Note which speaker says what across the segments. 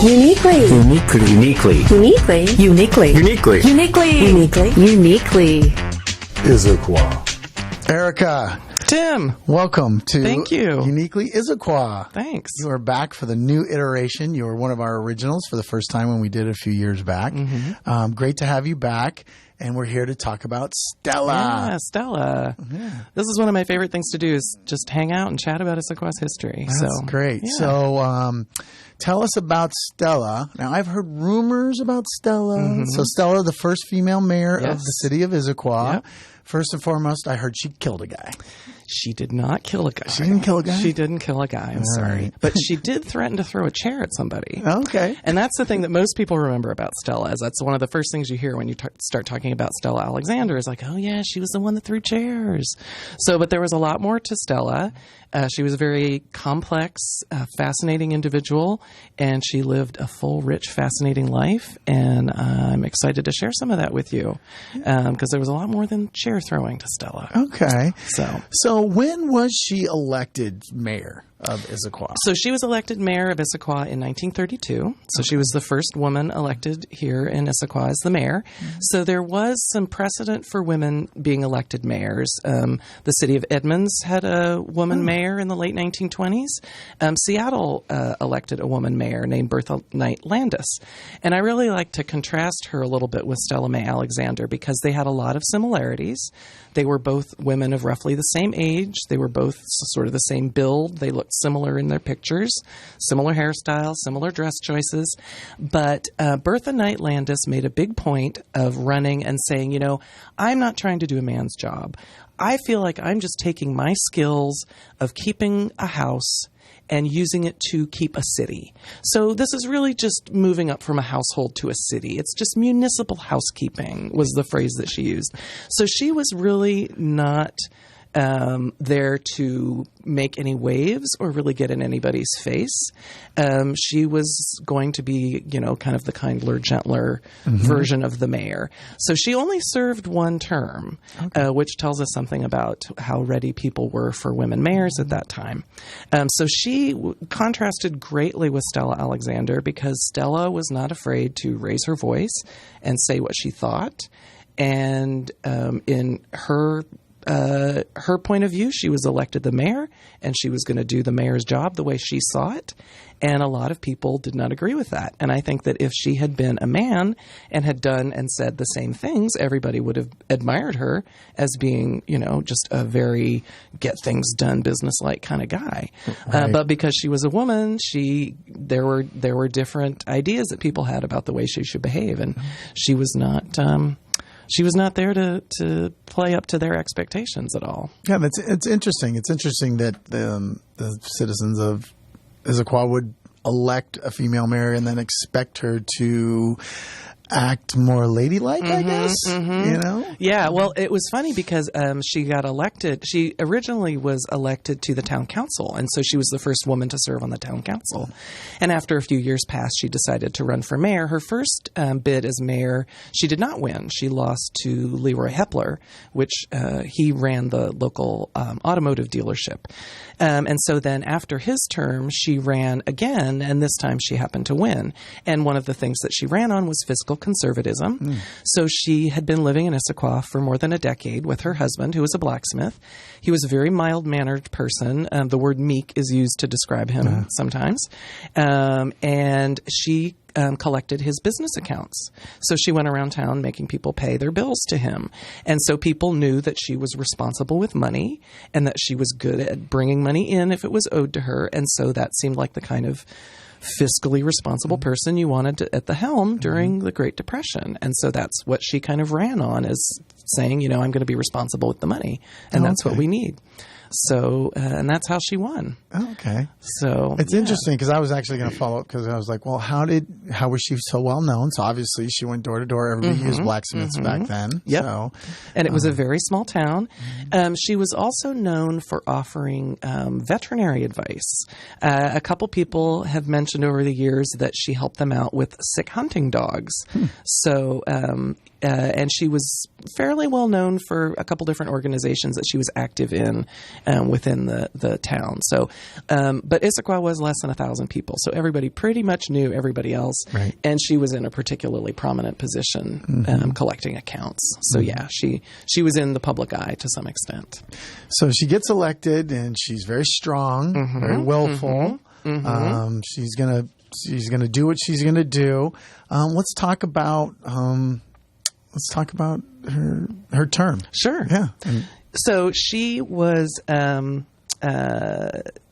Speaker 1: Uniquely.
Speaker 2: Uniquely. Uniquely.
Speaker 1: Uniquely.
Speaker 2: Uniquely. Uniquely.
Speaker 1: Uniquely. Uniquely. Uniquely.
Speaker 3: Issaquah. Erica.
Speaker 4: Tim.
Speaker 3: Welcome to
Speaker 4: Thank you.
Speaker 3: Uniquely Issaquah.
Speaker 4: Thanks.
Speaker 3: You are back for the new iteration. You were one of our originals for the first time when we did it a few years back.
Speaker 4: Mm-hmm.
Speaker 3: Great to have you back. And we're here to talk about Stella.
Speaker 4: Yeah, Stella.
Speaker 3: Yeah.
Speaker 4: This is one of my favorite things to do is just hang out and chat about Issaquah's history.
Speaker 3: That's great.
Speaker 4: Yeah.
Speaker 3: So tell us about Stella. Now, I've heard rumors about Stella.
Speaker 4: Mm-hmm.
Speaker 3: So Stella, the first female mayor
Speaker 4: Yes.
Speaker 3: of the city of Issaquah.
Speaker 4: Yep.
Speaker 3: First and foremost, I heard she killed a guy.
Speaker 4: She did not kill a guy.
Speaker 3: She didn't kill a guy?
Speaker 4: She didn't kill a guy. I'm sorry.
Speaker 3: right.
Speaker 4: But she did threaten to throw a chair at somebody.
Speaker 3: Okay.
Speaker 4: And that's the thing that most people remember about Stella, is that's one of the first things you hear when you start talking about Stella Alexander is like, oh, yeah, she was the one that threw chairs. So, but there was a lot more to Stella. She was a very complex, fascinating individual, and she lived a full, rich, fascinating life. And I'm excited to share some of that with you because there was a lot more than chair throwing to Stella.
Speaker 3: Okay.
Speaker 4: So
Speaker 3: when was she elected mayor of Issaquah?
Speaker 4: So she was elected mayor of Issaquah in 1932. So she was the first woman elected here in Issaquah as the mayor. So there was some precedent for women being elected mayors. The city of Edmonds had a woman mayor in the late 1920s. Seattle elected a woman mayor named Bertha Knight Landis. And I really like to contrast her a little bit with Stella Mae Alexander because they had a lot of similarities. They were both women of roughly the same age. They were both sort of the same build. They looked similar in their pictures, similar hairstyles, similar dress choices. But Bertha Knight Landis made a big point of running and saying, you know, I'm not trying to do a man's job. I feel like I'm just taking my skills of keeping a house and using it to keep a city. So this is really just moving up from a household to a city. It's just municipal housekeeping was the phrase that she used. So she was really not there to make any waves or really get in anybody's face. She was going to be, you know, kind of the kindler, gentler version of the mayor. So she only served one term, which tells us something about how ready people were for women mayors at that time. So she contrasted greatly with Stella Alexander because Stella was not afraid to raise her voice and say what she thought. And in her point of view, she was elected the mayor, and she was going to do the mayor's job the way she saw it. And a lot of people did not agree with that. And I think that if she had been a man and had done and said the same things, everybody would have admired her as being, you know, just a very get things done, business-like kind of guy.
Speaker 3: Right.
Speaker 4: But because she was a woman, there were different ideas that people had about the way she should behave, and she was not. She was not there to play up to their expectations at all.
Speaker 3: Yeah, it's interesting. It's interesting that the citizens of Issaquah would elect a female mayor and then expect her to act more ladylike, I guess, you know?
Speaker 4: Yeah, well, it was funny because she got elected. She originally was elected to the town council, and so she was the first woman to serve on the town council. And after a few years passed, she decided to run for mayor. Her first bid as mayor, she did not win. She lost to Leroy Hepler, which he ran the local automotive dealership. And so then after his term, she ran again, and this time she happened to win. And one of the things that she ran on was fiscal conservatism. So she had been living in Issaquah for more than a decade with her husband, who was a blacksmith. He was a very mild-mannered person. The word meek is used to describe him sometimes. And she collected his business accounts. So she went around town making people pay their bills to him. And so people knew that she was responsible with money and that she was good at bringing money in if it was owed to her. And so that seemed like the kind of fiscally responsible person you wanted at the helm during the Great Depression. And so that's what she kind of ran on, is saying, you know, I'm going to be responsible with the money. And that's what we need. So, and that's how she won.
Speaker 3: Okay.
Speaker 4: So
Speaker 3: it's interesting because I was actually going to follow up because I was like, well, how was she so well known? So obviously she went door to door. Everybody used blacksmiths back then.
Speaker 4: Yep.
Speaker 3: So,
Speaker 4: and it was a very small town. She was also known for offering veterinary advice. A couple people have mentioned over the years that she helped them out with sick hunting dogs. So, and she was fairly well known for a couple different organizations that she was active in. within the town. So, but Issaquah was less than 1,000 people, so everybody pretty much knew everybody else,
Speaker 3: Right.
Speaker 4: and she was in a particularly prominent position collecting accounts. So yeah, she was in the public eye to some extent.
Speaker 3: So she gets elected, and she's very strong, very willful. She's gonna do what she's gonna do. Let's talk about her term.
Speaker 4: Sure.
Speaker 3: Yeah.
Speaker 4: So she was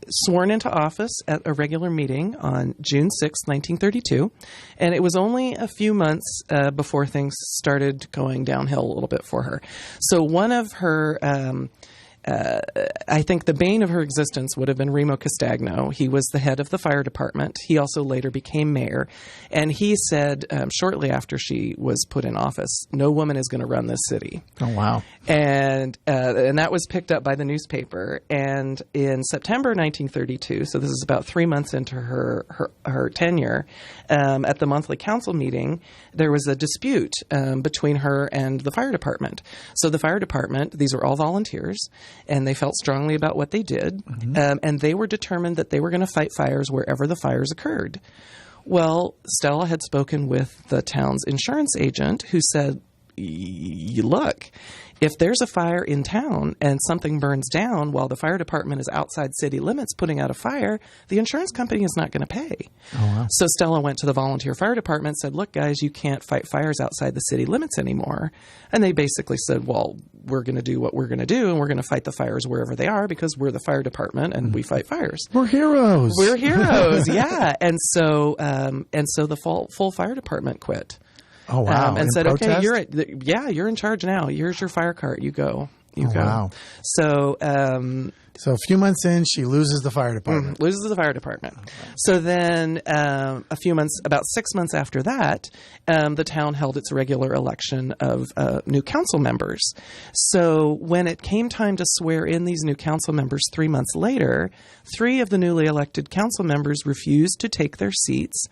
Speaker 4: sworn into office at a regular meeting on June 6, 1932, and it was only a few months before things started going downhill a little bit for her. So one of her I think the bane of her existence would have been Remo Castagno. He was the head of the fire department. He also later became mayor. And he said shortly after she was put in office, no woman is going to run this city.
Speaker 3: Oh, wow.
Speaker 4: And that was picked up by the newspaper. And in September 1932, so this is about 3 months into her tenure, at the monthly council meeting, there was a dispute between her and the fire department. So the fire department, these were all volunteers, and they felt strongly about what they did, and they were determined that they were going to fight fires wherever the fires occurred. Well, Stella had spoken with the town's insurance agent, who said, look, if there's a fire in town and something burns down while the fire department is outside city limits putting out a fire, the insurance company is not going to pay.
Speaker 3: Oh, wow.
Speaker 4: So Stella went to the volunteer fire department and said, look, guys, you can't fight fires outside the city limits anymore. And they basically said, well, we're going to do what we're going to do, and we're going to fight the fires wherever they are because we're the fire department and we fight fires.
Speaker 3: We're heroes.
Speaker 4: We're heroes, yeah. And so the full fire department quit.
Speaker 3: Oh, wow.
Speaker 4: And
Speaker 3: in
Speaker 4: said,
Speaker 3: protest?
Speaker 4: okay, you're in charge now. Here's your fire cart. You go. You go.
Speaker 3: Wow.
Speaker 4: So,
Speaker 3: So a few months in, she loses the fire department.
Speaker 4: loses the fire department. So then about 6 months after that, the town held its regular election of new council members. So when it came time to swear in these new council members 3 months later, 3 of the newly elected council members refused to take their seats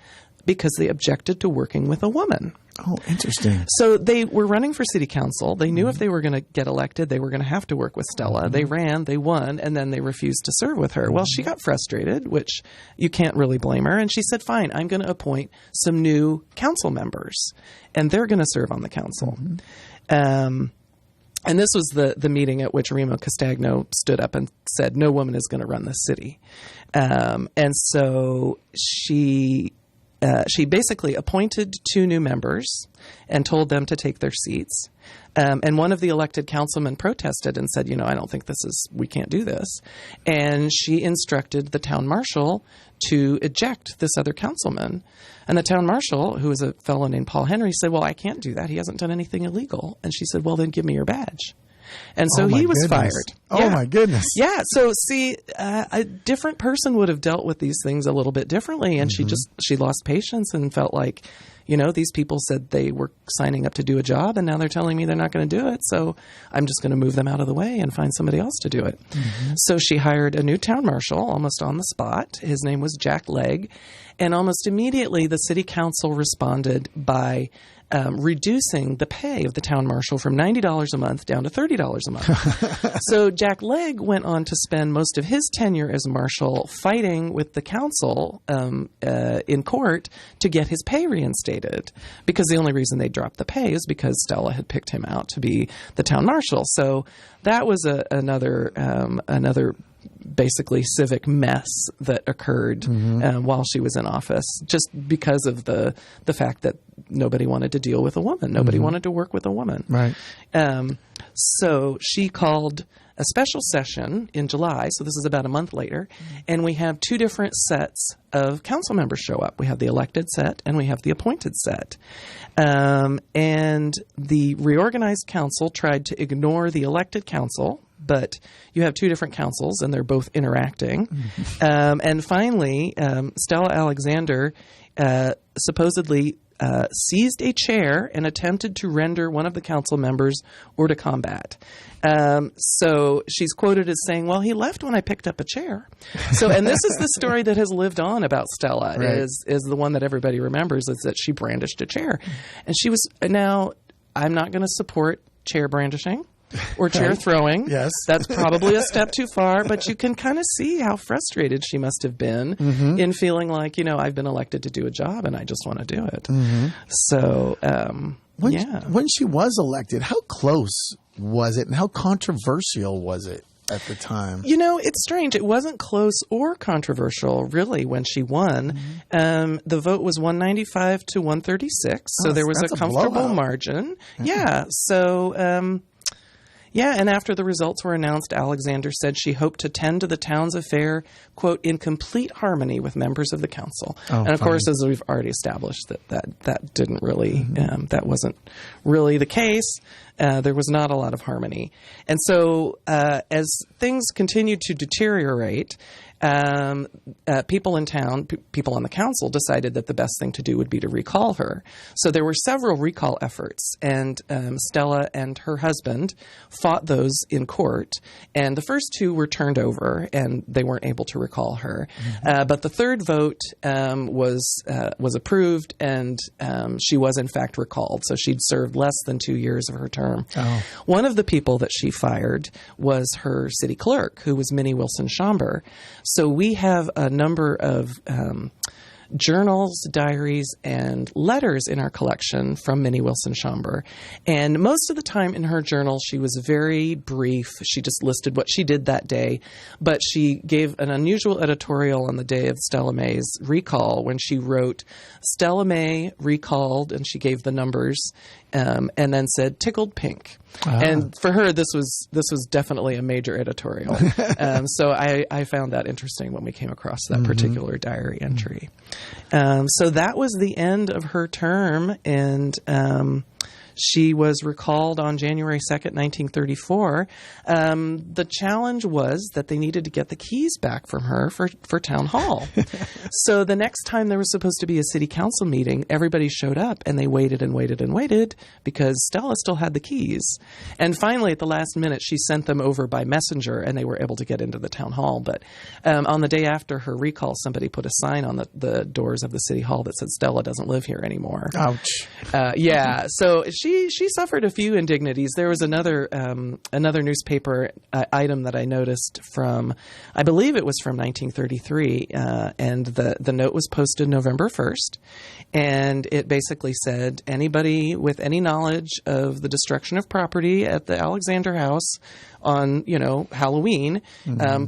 Speaker 4: because they objected to working with a woman.
Speaker 3: Oh, interesting.
Speaker 4: So they were running for city council. They knew if they were going to get elected, they were going to have to work with Stella. They ran, they won, and then they refused to serve with her. Well, she got frustrated, which you can't really blame her. And she said, fine, I'm going to appoint some new council members, and they're going to serve on the council. And this was the meeting at which Remo Castagno stood up and said, no woman is going to run this city. And so she basically appointed 2 new members and told them to take their seats. And one of the elected councilmen protested and said, I don't think we can't do this. And she instructed the town marshal to eject this other councilman. And the town marshal, who was a fellow named Paul Henry, said, well, I can't do that. He hasn't done anything illegal. And she said, well, then give me your badge. And so he was fired.
Speaker 3: Oh, my goodness.
Speaker 4: Yeah. So see, a different person would have dealt with these things a little bit differently. And she lost patience and felt like, these people said they were signing up to do a job, and now they're telling me they're not going to do it. So I'm just going to move them out of the way and find somebody else to do it. So she hired a new town marshal almost on the spot. His name was Jack Legg. And almost immediately the city council responded by reducing the pay of the town marshal from $90 a month down to $30 a month. So Jack Legg went on to spend most of his tenure as marshal fighting with the council in court to get his pay reinstated, because the only reason they dropped the pay is because Stella had picked him out to be the town marshal. So that was another basically civic mess that occurred while she was in office, just because of the fact that nobody wanted to deal with a woman. Nobody wanted to work with a woman.
Speaker 3: Right.
Speaker 4: So she called a special session in July, so this is about a month later, and we have 2 different sets of council members show up. We have the elected set and we have the appointed set. And the reorganized council tried to ignore the elected council, but you have 2 different councils and they're both interacting. And finally, Stella Alexander supposedly seized a chair and attempted to render one of the council members hors de combat. So she's quoted as saying, well, he left when I picked up a chair. So, and this is the story that has lived on about Stella,
Speaker 3: right,
Speaker 4: is the one that everybody remembers, is that she brandished a chair. And she was, now, I'm not going to support chair brandishing. or chair throwing.
Speaker 3: Yes.
Speaker 4: That's probably a step too far, but you can kind of see how frustrated she must have been in feeling like, I've been elected to do a job and I just want to do it. So,
Speaker 3: When she was elected, how close was it and how controversial was it at the time?
Speaker 4: It's strange. It wasn't close or controversial, really, when she won. The vote was 195 to 136, so there was a comfortable margin. Yeah. So, and after the results were announced, Alexander said she hoped to tend to the town's affair, quote, in complete harmony with members of the council. And of course, as we've already established, that didn't really, that wasn't really the case. There was not a lot of harmony. And so as things continued to deteriorate, people in town, people on the council decided that the best thing to do would be to recall her. So there were several recall efforts, and Stella and her husband fought those in court. And the first two were turned over, and they weren't able to recall her. But the third vote was approved, and she was in fact recalled. So she'd served less than 2 years of her term. One of the people that she fired was her city clerk, who was Minnie Wilson Schomburg. So we have a number of journals, diaries, and letters in our collection from Minnie Wilson Schomburg. And most of the time in her journal, she was very brief. She just listed what she did that day. But she gave an unusual editorial on the day of Stella May's recall when she wrote, Stella May recalled, and she gave the numbers, and then said, tickled pink. And for her, this was definitely a major editorial. So I found that interesting when we came across that particular diary entry. So that was the end of her term, and she was recalled on January 2nd, 1934. The challenge was that they needed to get the keys back from her for town hall. So the next time there was supposed to be a city council meeting, everybody showed up, and they waited and waited and waited because Stella still had the keys. And finally, at the last minute, she sent them over by messenger, and they were able to get into the town hall. But on the day after her recall, somebody put a sign on the doors of the city hall that said, Stella doesn't live here anymore.
Speaker 3: Ouch.
Speaker 4: Yeah. So she suffered a few indignities. There was another newspaper item that I noticed from, I believe it was from 1933, and the note was posted November 1st, and it basically said, anybody with any knowledge of the destruction of property at the Alexander house on, Halloween,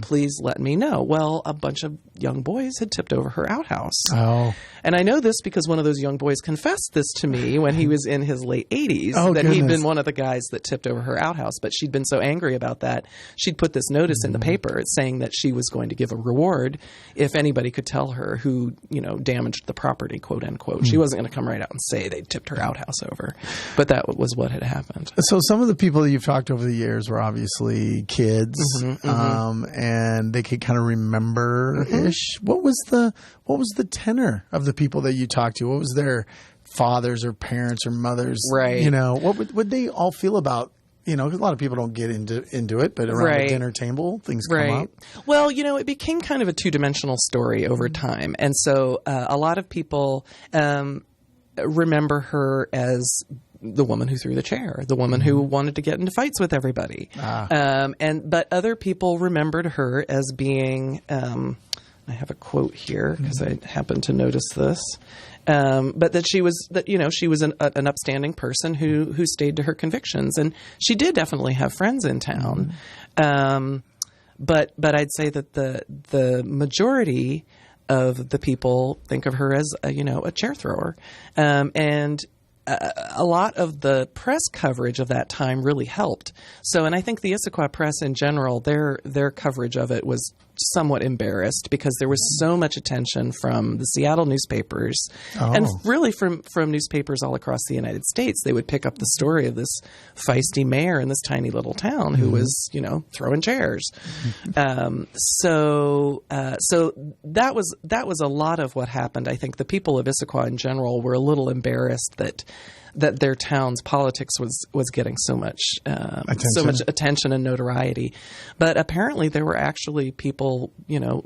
Speaker 4: please let me know. Well, a bunch of young boys had tipped over her outhouse. And I know this because one of those young boys confessed this to me when he was in his late 80s, he'd been one of the guys that tipped over her outhouse. But she'd been so angry about that, she'd put this notice in the paper saying that she was going to give a reward if anybody could tell her who, damaged the property, quote unquote. She wasn't going to come right out and say they tipped her outhouse over. But that was what had happened.
Speaker 3: So some of the people that you've talked over the years were obviously kids, and they could kind of remember-ish. What was the tenor of the people that you talked to? What was their fathers or parents or mothers?
Speaker 4: Right.
Speaker 3: What would they all feel about? Because a lot of people don't get into it, but around the dinner table, things come up.
Speaker 4: Well, it became kind of a two-dimensional story over time. And so a lot of people remember her as the woman who threw the chair, the woman who wanted to get into fights with everybody. But other people remembered her as being, I have a quote here because I happened to notice this. But that she was an upstanding person who stayed to her convictions, and she did definitely have friends in town. But I'd say that the majority of the people think of her as a chair thrower, and a lot of the press coverage of that time really helped. So, and I think the Issaquah press in general, their coverage of it was somewhat embarrassed because there was so much attention from the Seattle newspapers and really from newspapers all across the United States. They would pick up the story of this feisty mayor in this tiny little town who was, throwing chairs. So that was a lot of what happened. I think the people of Issaquah in general were a little embarrassed that their town's politics was getting so much attention and notoriety. But apparently there were actually people people,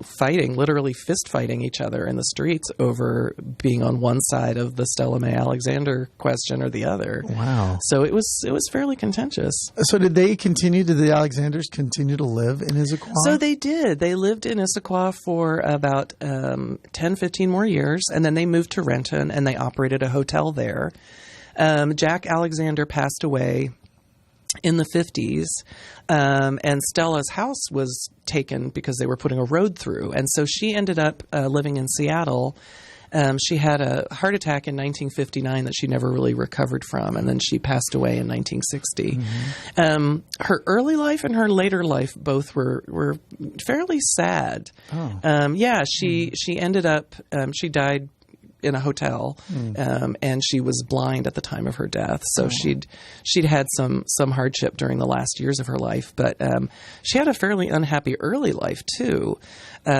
Speaker 4: fighting, literally fist fighting each other in the streets over being on one side of the Stella Mae Alexander question or the other.
Speaker 3: Wow.
Speaker 4: So it was fairly contentious.
Speaker 3: So did the Alexanders continue to live in Issaquah?
Speaker 4: So they did. They lived in Issaquah for about 10, 15 more years, and then they moved to Renton, and they operated a hotel there. Jack Alexander passed away in the 50s, and Stella's house was taken because they were putting a road through. And so she ended up living in Seattle. She had a heart attack in 1959 that she never really recovered from, and then she passed away in 1960. Her early life and her later life both were fairly sad. She ended up she died in a hotel, and she was blind at the time of her death. So she'd had some hardship during the last years of her life, but she had a fairly unhappy early life too.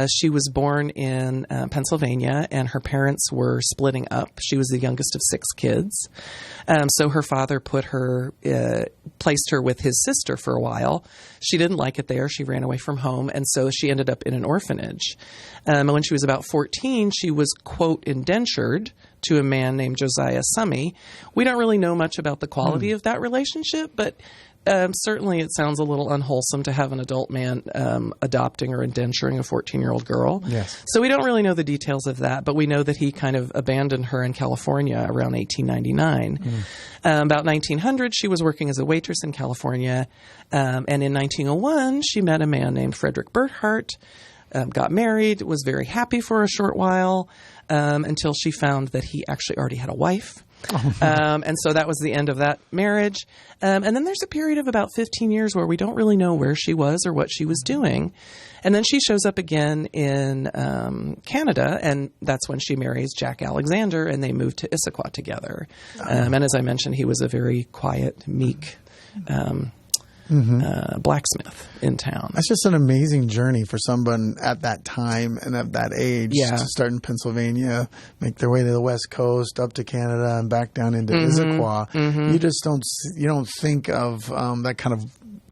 Speaker 4: She was born in Pennsylvania, and her parents were splitting up. She was the youngest of 6 kids. So her father placed her with his sister for a while. She didn't like it there. She ran away from home, and so she ended up in an orphanage. And when she was about 14, she was, quote, indentured to a man named Josiah Summey. We don't really know much about the quality of that relationship, but certainly it sounds a little unwholesome to have an adult man adopting or indenturing a 14-year-old girl.
Speaker 3: Yes.
Speaker 4: So we don't really know the details of that, but we know that he kind of abandoned her in California around 1899. About 1900, she was working as a waitress in California, and in 1901, she met a man named Frederick Burkhart, got married, was very happy for a short while, until she found that he actually already had a wife. And so that was the end of that marriage. And then there's a period of about 15 years where we don't really know where she was or what she was doing. And then she shows up again in Canada, and that's when she marries Jack Alexander, and they move to Issaquah together. And as I mentioned, he was a very quiet, meek blacksmith in town.
Speaker 3: That's just an amazing journey for someone at that time and at that age to start in Pennsylvania, make their way to the West Coast, up to Canada, and back down into Issaquah. You just don't think of that kind of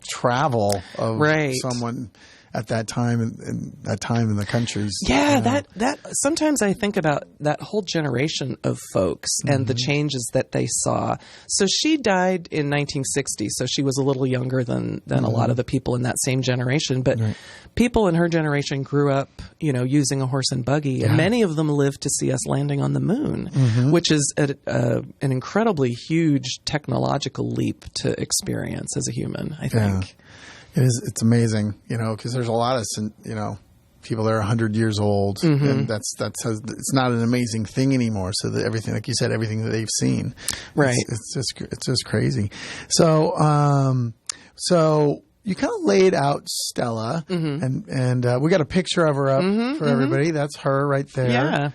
Speaker 3: travel of someone at that time and that time in the countries.
Speaker 4: Yeah, that sometimes I think about that whole generation of folks and the changes that they saw. So she died in 1960, so she was a little younger than a lot of the people in that same generation. But people in her generation grew up, using a horse and buggy, and many of them lived to see us landing on the moon, which is an incredibly huge technological leap to experience as a human, I think.
Speaker 3: It's amazing, because there's a lot of, people that are 100 years old, and it's not an amazing thing anymore. So that everything, like you said, everything that they've seen, it's just crazy. So, you kind of laid out Stella, and we got a picture of her up for everybody. That's her right there. Yeah.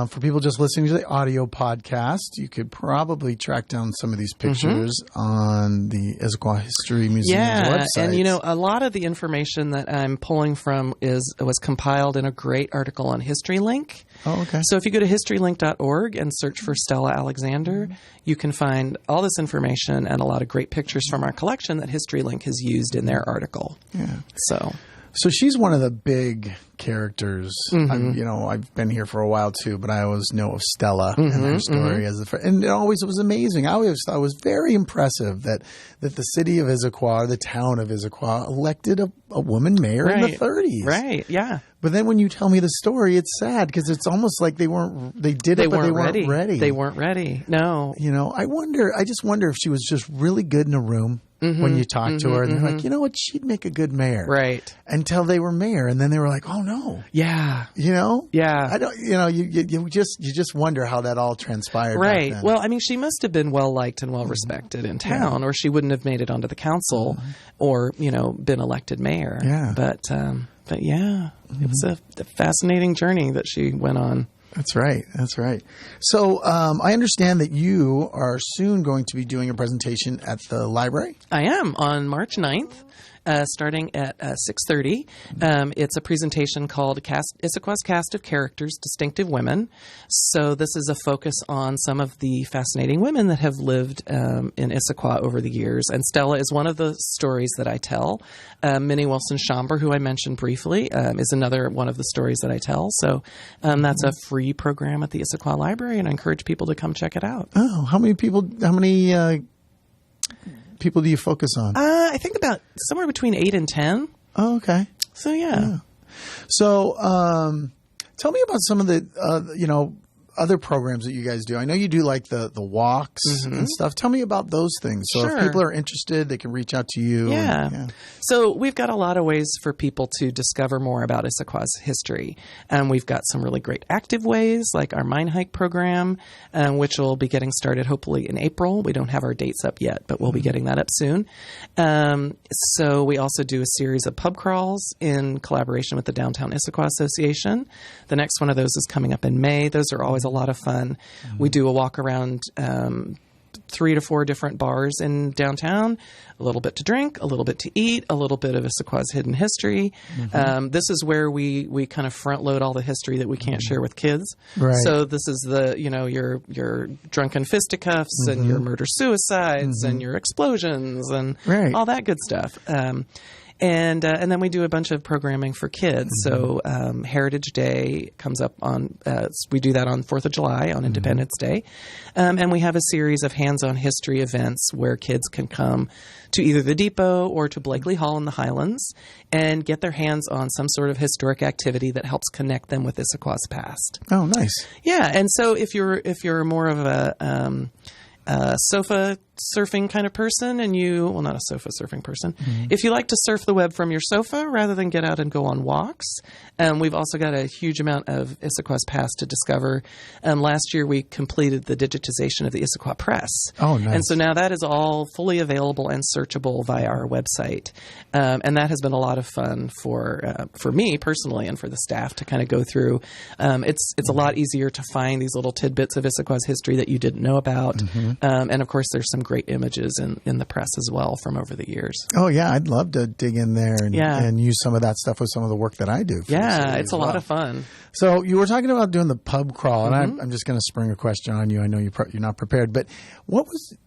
Speaker 3: For people just listening to the audio podcast, you could probably track down some of these pictures on the Issaquah History Museums website.
Speaker 4: And a lot of the information that I'm pulling from was compiled in a great article on HistoryLink.
Speaker 3: Oh, okay.
Speaker 4: So if you go to historylink.org and search for Stella Alexander, you can find all this information and a lot of great pictures from our collection that HistoryLink has used in their article. Yeah.
Speaker 3: So she's one of the big characters. I've been here for a while too, but I always know of Stella and her story and it always was amazing. I always thought it was very impressive that the city of Issaquah, or the town of Issaquah, elected a woman mayor in the 30s.
Speaker 4: Right. Yeah.
Speaker 3: But then when you tell me the story, it's sad because it's almost like they weren't ready.
Speaker 4: They weren't ready. No.
Speaker 3: I just wonder if she was just really good in a room. When you talk to her, and they're like, you know what, she'd make a good mayor,
Speaker 4: right?
Speaker 3: Until they were mayor, and then they were like, oh no,
Speaker 4: yeah,
Speaker 3: yeah. I don't, you just wonder how that all transpired,
Speaker 4: right?
Speaker 3: Back then.
Speaker 4: Well, I mean, she must have been well liked and well respected in town, or she wouldn't have made it onto the council, or been elected mayor.
Speaker 3: Yeah,
Speaker 4: but yeah, it was a fascinating journey that she went on.
Speaker 3: That's right. So I understand that you are soon going to be doing a presentation at the library?
Speaker 4: I am, on March 9th. starting at 6:30. It's a presentation called Issaquah's Cast of Characters, Distinctive Women. So this is a focus on some of the fascinating women that have lived in Issaquah over the years. And Stella is one of the stories that I tell. Minnie Wilson-Schomburg, who I mentioned briefly, is another one of the stories that I tell. So that's a free program at the Issaquah Library, and I encourage people to come check it out.
Speaker 3: Oh, how many people do you focus on?
Speaker 4: I think about somewhere between 8 and 10.
Speaker 3: Oh, okay.
Speaker 4: So, yeah.
Speaker 3: So, tell me about some of the, other programs that you guys do. I know you do like the walks and stuff. Tell me about those things. So
Speaker 4: Sure.
Speaker 3: if people are interested, they can reach out to you.
Speaker 4: Yeah. So we've got a lot of ways for people to discover more about Issaquah's history. We've got some really great active ways, like our Mine Hike program, which will be getting started hopefully in April. We don't have our dates up yet, but we'll be getting that up soon. So we also do a series of pub crawls in collaboration with the Downtown Issaquah Association. The next one of those is coming up in May. Those are always a lot of fun. We do a walk around 3 to 4 different bars in downtown, a little bit to drink, a little bit to eat, a little bit of Issaquah's hidden history. This is where we kind of front load all the history that we can't share with kids.
Speaker 3: Right.
Speaker 4: So this is the, your drunken fisticuffs and your murder-suicides and your explosions and all that good stuff. And then we do a bunch of programming for kids. So Heritage Day comes up on we do that on 4th of July, on Independence Day. And we have a series of hands-on history events where kids can come to either the Depot or to Blakely Hall in the Highlands and get their hands on some sort of historic activity that helps connect them with Issaquah's past.
Speaker 3: Oh, nice.
Speaker 4: Yeah, and so if you're more of a sofa surfing kind of person, and not a sofa surfing person. If you like to surf the web from your sofa rather than get out and go on walks, we've also got a huge amount of Issaquah's past to discover. Last year we completed the digitization of the Issaquah Press.
Speaker 3: Oh, nice.
Speaker 4: And so now that is all fully available and searchable via our website. And that has been a lot of fun for me personally and for the staff to kind of go through. It's a lot easier to find these little tidbits of Issaquah's history that you didn't know about. And of course there's some great images in the press as well from over the years.
Speaker 3: Oh, yeah. I'd love to dig in there and use some of that stuff with some of the work that I do.
Speaker 4: Yeah, it's a lot of fun.
Speaker 3: So you were talking about doing the pub crawl, and I'm just going to spring a question on you. I know you're not prepared, but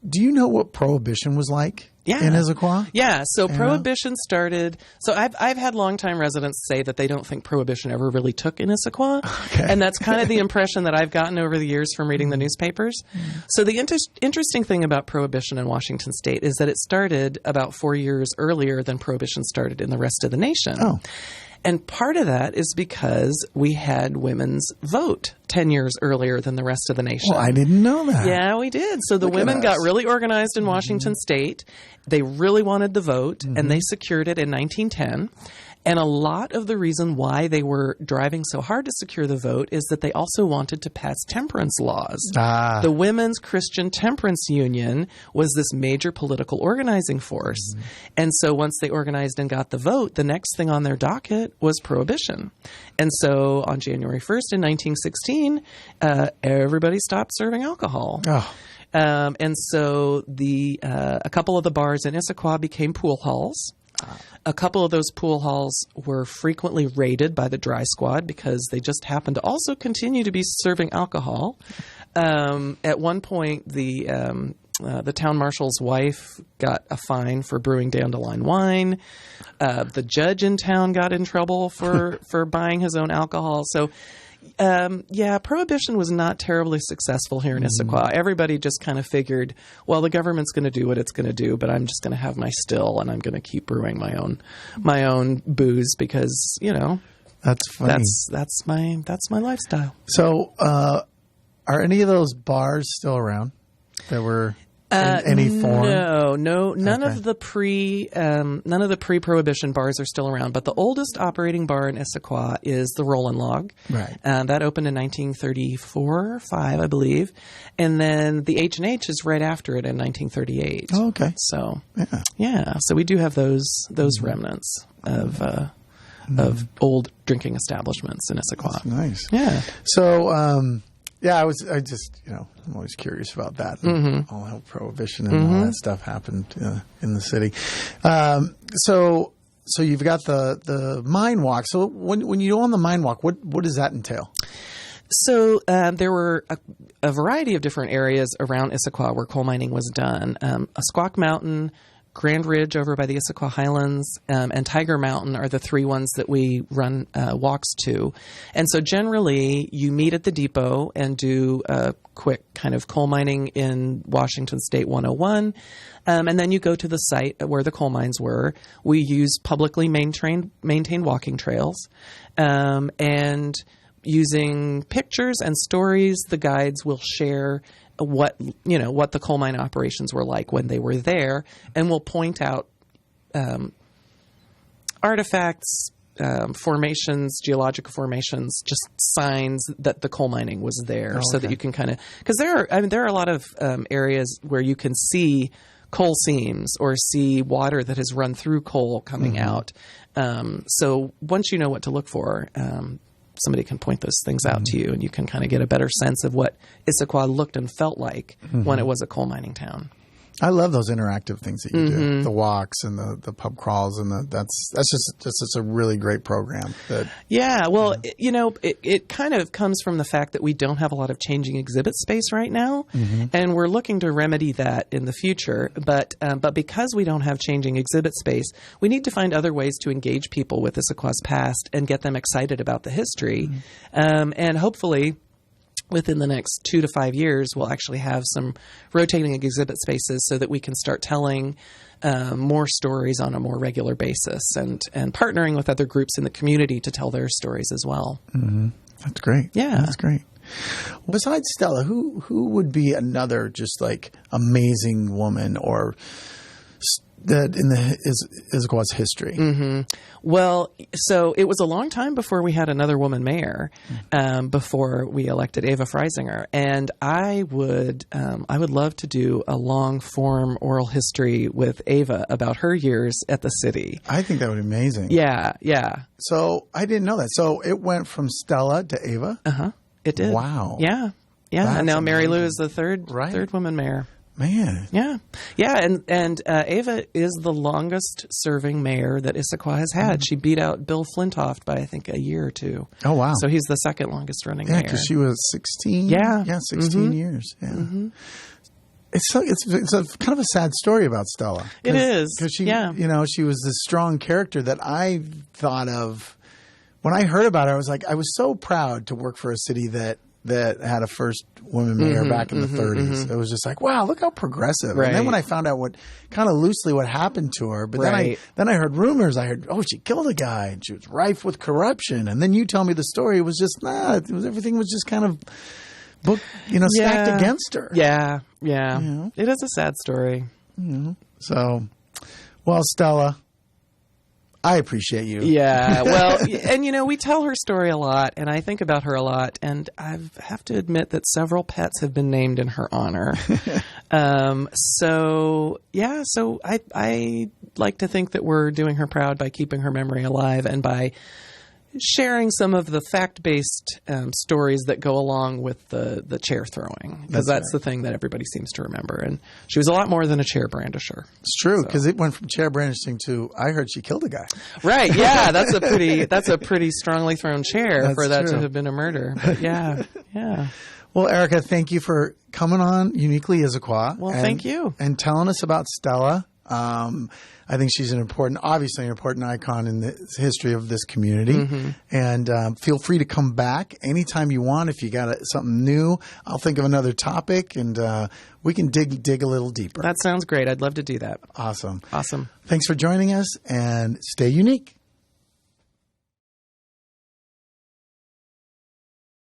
Speaker 3: do you know what Prohibition was like?
Speaker 4: Yeah.
Speaker 3: In Issaquah?
Speaker 4: Yeah. So Prohibition started. So I've had longtime residents say that they don't think Prohibition ever really took in Issaquah.
Speaker 3: Okay.
Speaker 4: And that's kind of the impression that I've gotten over the years from reading the newspapers. So the interesting thing about Prohibition in Washington State is that it started about 4 years earlier than Prohibition started in the rest of the nation.
Speaker 3: Oh.
Speaker 4: And part of that is because we had women's vote 10 years earlier than the rest of the nation.
Speaker 3: Well, I didn't know that.
Speaker 4: Yeah, we did. So the women got really organized in Washington State. They really wanted the vote, and they secured it in 1910. And a lot of the reason why they were driving so hard to secure the vote is that they also wanted to pass temperance laws. The Women's Christian Temperance Union was this major political organizing force. And so once they organized and got the vote, the next thing on their docket was Prohibition. And so on January 1st in 1916, everybody stopped serving alcohol.
Speaker 3: Oh.
Speaker 4: And so a couple of the bars in Issaquah became pool halls. A couple of those pool halls were frequently raided by the dry squad because they just happened to also continue to be serving alcohol. At one point, the town marshal's wife got a fine for brewing dandelion wine. The judge in town got in trouble for buying his own alcohol. So Prohibition was not terribly successful here in Issaquah. Everybody just kind of figured, well, the government's going to do what it's going to do, but I'm just going to have my still and I'm going to keep brewing my own booze because,
Speaker 3: that's funny.
Speaker 4: That's my lifestyle.
Speaker 3: So, are any of those bars still around that were in any form?
Speaker 4: No, none of the pre-Prohibition bars are still around. But the oldest operating bar in Issaquah is the Rollin' Log.
Speaker 3: Right.
Speaker 4: That opened in 1934 or 5, I believe, and then the H&H is right after it in 1938.
Speaker 3: Oh, okay.
Speaker 4: So so we do have those remnants of old drinking establishments in Issaquah.
Speaker 3: That's nice.
Speaker 4: Yeah.
Speaker 3: So, Yeah, I just, I'm always curious about that. And all how Prohibition and all that stuff happened in the city. So you've got the mine walk. So when you go on the mine walk, what does that entail?
Speaker 4: So there were a variety of different areas around Issaquah where coal mining was done. Squawk Mountain, Grand Ridge over by the Issaquah Highlands, and Tiger Mountain are the three ones that we run walks to. And so generally you meet at the depot and do a quick kind of coal mining in Washington State 101. And then you go to the site where the coal mines were. We use publicly maintained walking trails. And using pictures and stories, the guides will share what the coal mine operations were like when they were there, and we'll point out artifacts, formations, geological formations, just signs that the coal mining was there, so that you can kind of, because there are a lot of areas where you can see coal seams or see water that has run through coal coming out. So once you know what to look for, somebody can point those things out to you, and you can kind of get a better sense of what Issaquah looked and felt like when it was a coal mining town.
Speaker 3: I love those interactive things that you do, the walks and the pub crawls, and that's just a really great program. It kind of comes from the fact that we don't have a lot of changing exhibit space right now, and we're looking to remedy that in the future. But because we don't have changing exhibit space, we need to find other ways to engage people with Issaquah's past and get them excited about the history, and hopefully, within the next 2 to 5 years, we'll actually have some rotating exhibit spaces so that we can start telling more stories on a more regular basis, and partnering with other groups in the community to tell their stories as well. That's great.
Speaker 4: Yeah.
Speaker 3: That's great. Besides Stella, who would be another just like amazing woman or that in Issaquah's history?
Speaker 4: Well, so it was a long time before we had another woman mayor, before we elected Ava Freisinger, and I would love to do a long form oral history with Ava about her years at the city.
Speaker 3: I think that would be amazing.
Speaker 4: Yeah.
Speaker 3: So I didn't know that. So it went from Stella to Ava?
Speaker 4: It did.
Speaker 3: Wow.
Speaker 4: Yeah.
Speaker 3: That's
Speaker 4: and now Mary Lou
Speaker 3: amazing.
Speaker 4: is the third woman mayor.
Speaker 3: Man.
Speaker 4: Yeah. And Ava is the longest serving mayor that Issaquah has had. She beat out Bill Flintoff by, I think, a year or two.
Speaker 3: Oh, wow.
Speaker 4: So he's the second longest running mayor.
Speaker 3: Yeah, because she was 16.
Speaker 4: Yeah.
Speaker 3: Yeah, 16 years. Yeah. It's a kind of a sad story about Stella.
Speaker 4: It is.
Speaker 3: Because she was this strong character that I thought of. When I heard about her, I was so proud to work for a city that had a first woman mayor back in the 30s. It was just like, wow, look how progressive.
Speaker 4: Right.
Speaker 3: And then when I found out what happened to her, but then I heard rumors. I heard, she killed a guy and she was rife with corruption. And then you tell me the story. It was just, everything was just kind of stacked against her.
Speaker 4: Yeah. It is a sad story.
Speaker 3: So, well, Stella, I appreciate you.
Speaker 4: Yeah, well, and we tell her story a lot, and I think about her a lot, and I have to admit that several pets have been named in her honor. So I like to think that we're doing her proud by keeping her memory alive and by sharing some of the fact-based stories that go along with the chair throwing, because that's the thing that everybody seems to remember. And she was a lot more than a chair brandisher.
Speaker 3: It's true, because it went from chair brandishing to, I heard she killed a guy.
Speaker 4: Right? Yeah, that's a pretty strongly thrown chair
Speaker 3: That's
Speaker 4: for that
Speaker 3: true.
Speaker 4: to have been a murder. But yeah.
Speaker 3: Well, Erica, thank you for coming on Uniquely Issaquah.
Speaker 4: Well, thank you.
Speaker 3: And telling us about Stella. I think she's obviously an important icon in the history of this community. And feel free to come back anytime you want. If you got something new, I'll think of another topic, and we can dig a little deeper.
Speaker 4: That sounds great. I'd love to do that.
Speaker 3: Awesome.
Speaker 4: Awesome.
Speaker 3: Thanks for joining us, and stay unique.